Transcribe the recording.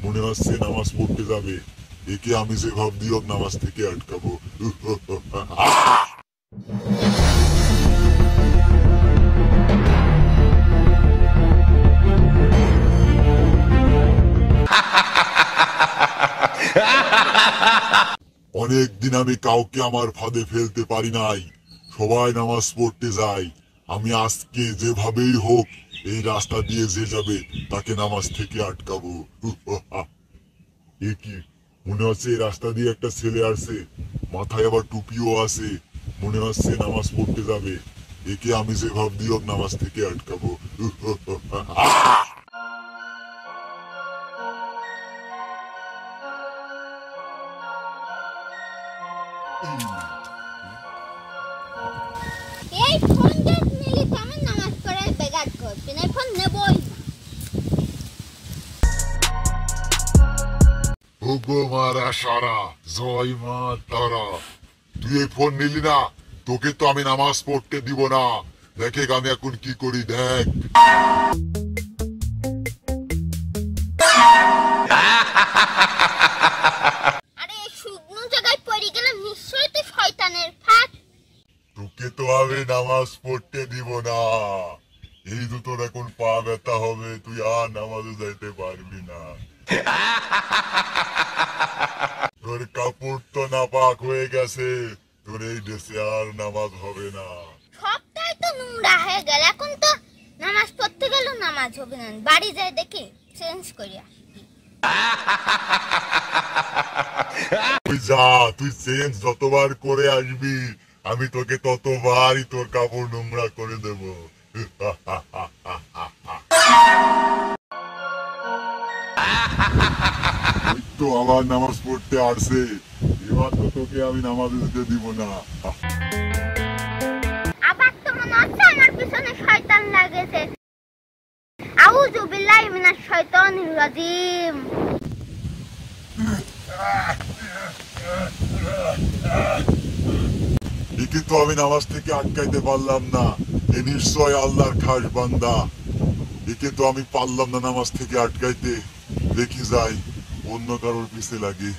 মনে হচ্ছে নামাজ পড়তে যাবে। একে আমি যে ভাব দিও নামাজ থেকে আটকাবো। অনেকদিন আমি কাউকে আমার ফাঁদে ফেলতে পারি নাই। সবাই নামাজ পড়তে যায়। আমি আজকে যেভাবেই হোক এই রাস্তা দিয়ে যে যাবে তাকে নামাজ থেকে আটকাবো। এ কি, মনে হচ্ছে এই রাস্তা দিয়ে একটা ছেলে আসছে, মাথায় আবার টুপিও আছে। মনে হচ্ছে নামাজ পড়তে যাবে। একে আমি যে ভাব দিও নামাজ থেকে আটকাবো। এই ফোন যে নিলি তো আমার নামাজ পড়ার বেগাত করবি না, ফোন নেবই না। ওগো মারা সারা, জয় মা তারা। তুই এই ফোন নিলি না, তোকে তো আমি নামাজ পড়তে দিব না। দেখে আমি এখন কি করি দেখ। আরে শুকনো জায়গায় পড়ে গেলাম, নিশ্চয়ই তো শয়তানের ফাঁদ। তোকে তো আমি নামাজ পড়তে দিব না। এই তো তোর এখন পা ব্যথা হবে, তুই আর নামাজে যাইতে পারবি না। তোর কাপড় তো নাপাক হয়ে গেছে, তোর এই ড্রেসে আর নামাজ হবে না। সবটাই তো নোংরা হয়ে গেল, এখন তো নামাজ পড়তে গেল নামাজ হবে না। বাড়ি যাই দেখি চেঞ্জ করিয়া। তুই যা, তুই চেঞ্জ যতবার করে আসবি আমি তোকে ততবারই তোর কাপড় নোংরা করে দেব। তো আবার নামাজ পড়তে আসছে, এবার তো তোকে আমি নামাজে যেতে দিব না। আবার তো মনে হচ্ছে আমার পিছনে শয়তান লাগেছে। আউযু বিল্লাহি মিনাশ শাইতানির রাজিম। একে তো আমি নামাজ থেকে আটকাইতে পারলাম না। এ নিশ্চয় আল্লাহর খাস বান্দা। একে তো আমি পারলাম না নামাজ থেকে আটকাইতে। দেখি যাই অন্য কারোর পিছে লাগে।